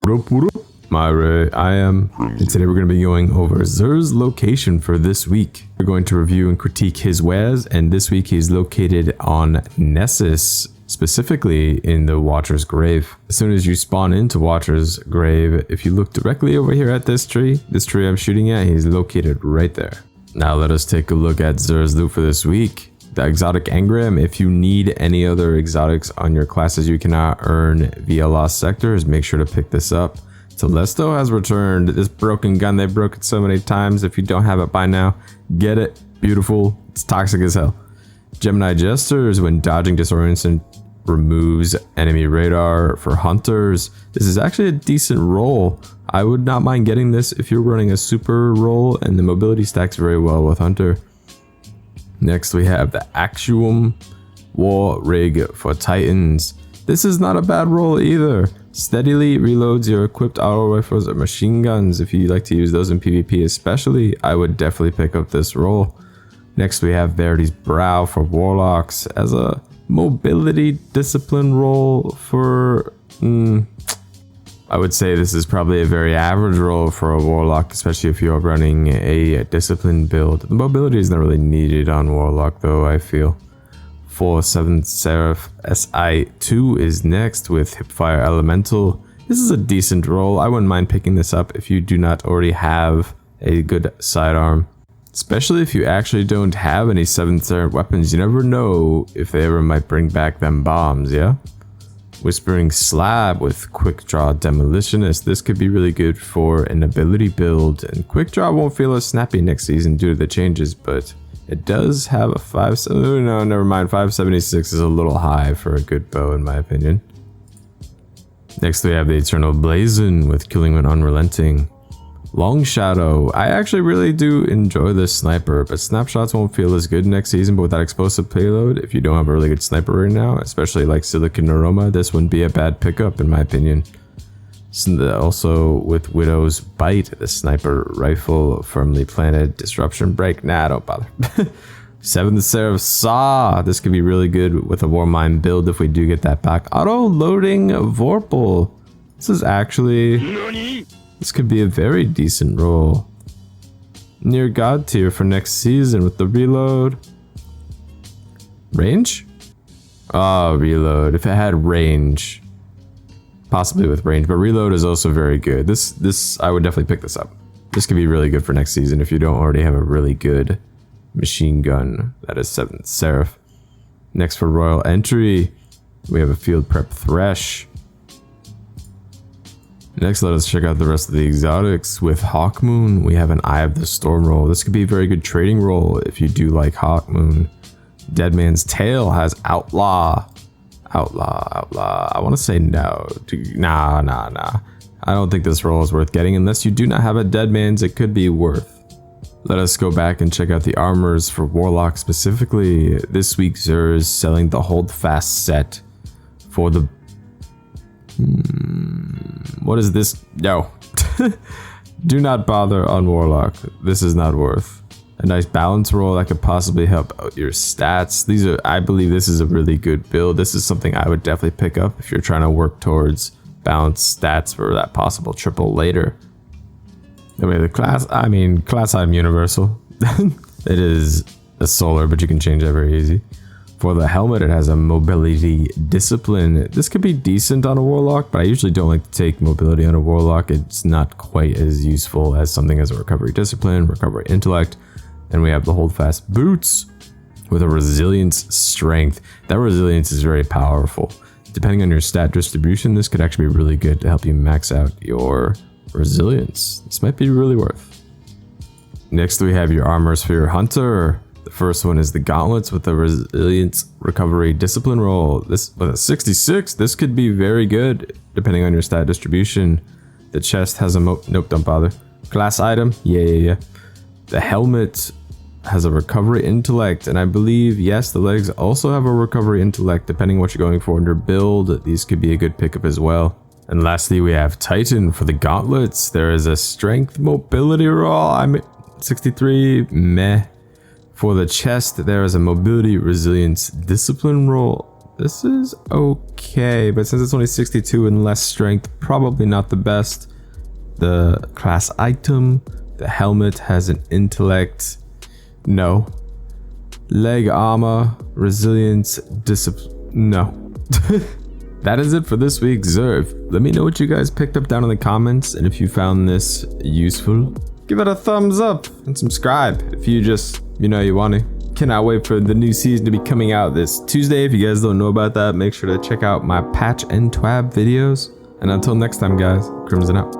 I am, and today we're going to be going over Xur's location for this week. We're going to review and critique his wares, and this week he's located on Nesus, specifically in the Watcher's Grave. As soon as you spawn into Watcher's Grave, if you look directly over here at this tree I'm shooting at, he's located right there. Now let us take a look at Xur's loot for this week. The exotic engram. If you need any other exotics on your classes you cannot earn via lost sectors, make sure to pick this up. Telesto has returned. This broken gun, they broke it so many times. If you don't have it by now, get it. Beautiful. It's toxic as hell. Gemini Jesters, when dodging disorientation, removes enemy radar for hunters. This is actually a decent roll. I would not mind getting this if you're running a super roll, and the mobility stacks very well with hunter. Next we have the Axiom War Rig for Titans. This is not a bad roll either. Steadily reloads your equipped auto rifles or machine guns. If you like to use those in PvP especially, I would definitely pick up this roll. Next we have Verity's Brow for Warlocks as a mobility discipline roll for... I would say this is probably a very average roll for a Warlock, especially if you're running a discipline build. The mobility is not really needed on Warlock though, I feel. 7th Seraph SI2 is next with Hipfire Elemental. This is a decent roll. I wouldn't mind picking this up if you do not already have a good sidearm. Especially if you actually don't have any 7th Seraph weapons. You never know if they ever might bring back them bombs, yeah? Whispering Slab with Quick Draw Demolitionist. This could be really good for an ability build. And Quick Draw won't feel as snappy next season due to the changes, but... it does have a 576 is a little high for a good bow in my opinion. Next we have the Eternal Blazon with Killing when Unrelenting. Long Shadow. I actually really do enjoy this sniper, but snapshots won't feel as good next season, but with that explosive payload, if you don't have a really good sniper right now, especially like Silicon Aroma, this wouldn't be a bad pickup in my opinion. Also with Widow's Bite, the sniper rifle firmly planted. Disruption break. Nah, don't bother. 7th Seraph Saw. This could be really good with a Warmind build if we do get that back. Auto loading Vorpal. This is actually... this could be a very decent roll. Near God tier for next season with the reload. Range? Oh, reload. If it had range... possibly with range, but reload is also very good. This I would definitely pick this up. This could be really good for next season if you don't already have a really good machine gun. That is 7th Seraph. Next for Royal Entry, we have a Field Prep Thresh. Next, let us check out the rest of the exotics. With Hawkmoon, we have an Eye of the Storm roll. This could be a very good trading roll if you do like Hawkmoon. Deadman's Tail has Outlaw. I want to say no. Nah. I don't think this roll is worth getting unless you do not have a Deadman's. It could be worth. Let us go back and check out the armors for Warlock specifically. This week Xur is selling the Hold Fast set for the... what is this? No. Do not bother on Warlock. This is not worth. A nice balance roll that could possibly help out your stats. I believe this is a really good build. This is something I would definitely pick up if you're trying to work towards balanced stats for that possible triple later. Then we have the class item universal. It is a solar, but you can change that very easy. For the helmet, it has a mobility discipline. This could be decent on a Warlock, but I usually don't like to take mobility on a Warlock. It's not quite as useful as something as a recovery discipline, recovery intellect. And we have the Hold Fast boots with a resilience strength. That resilience is very powerful. Depending on your stat distribution, this could actually be really good to help you max out your resilience. This might be really worth. Next, we have your armors for your hunter. The first one is the gauntlets with the resilience recovery discipline roll. This with a 66, this could be very good depending on your stat distribution. The chest has a nope, don't bother. Class item, yeah. The helmet has a recovery intellect, and I believe, yes, the legs also have a recovery intellect. Depending on what you're going for in your build, these could be a good pickup as well. And lastly, we have Titan for the gauntlets. There is a strength mobility roll. I'm 63, meh. For the chest, there is a mobility resilience discipline roll. This is okay, but since it's only 62 and less strength, probably not the best. The class item, the helmet has an intellect. No. Leg armor, resilience, discipline. No. That is it for this week's Zerv. Let me know what you guys picked up down in the comments, and if you found this useful, give it a thumbs up and subscribe if you just, you want to. Cannot wait for the new season to be coming out this Tuesday. If you guys don't know about that, make sure to check out my patch and twab videos. And until next time, guys, Crimson out.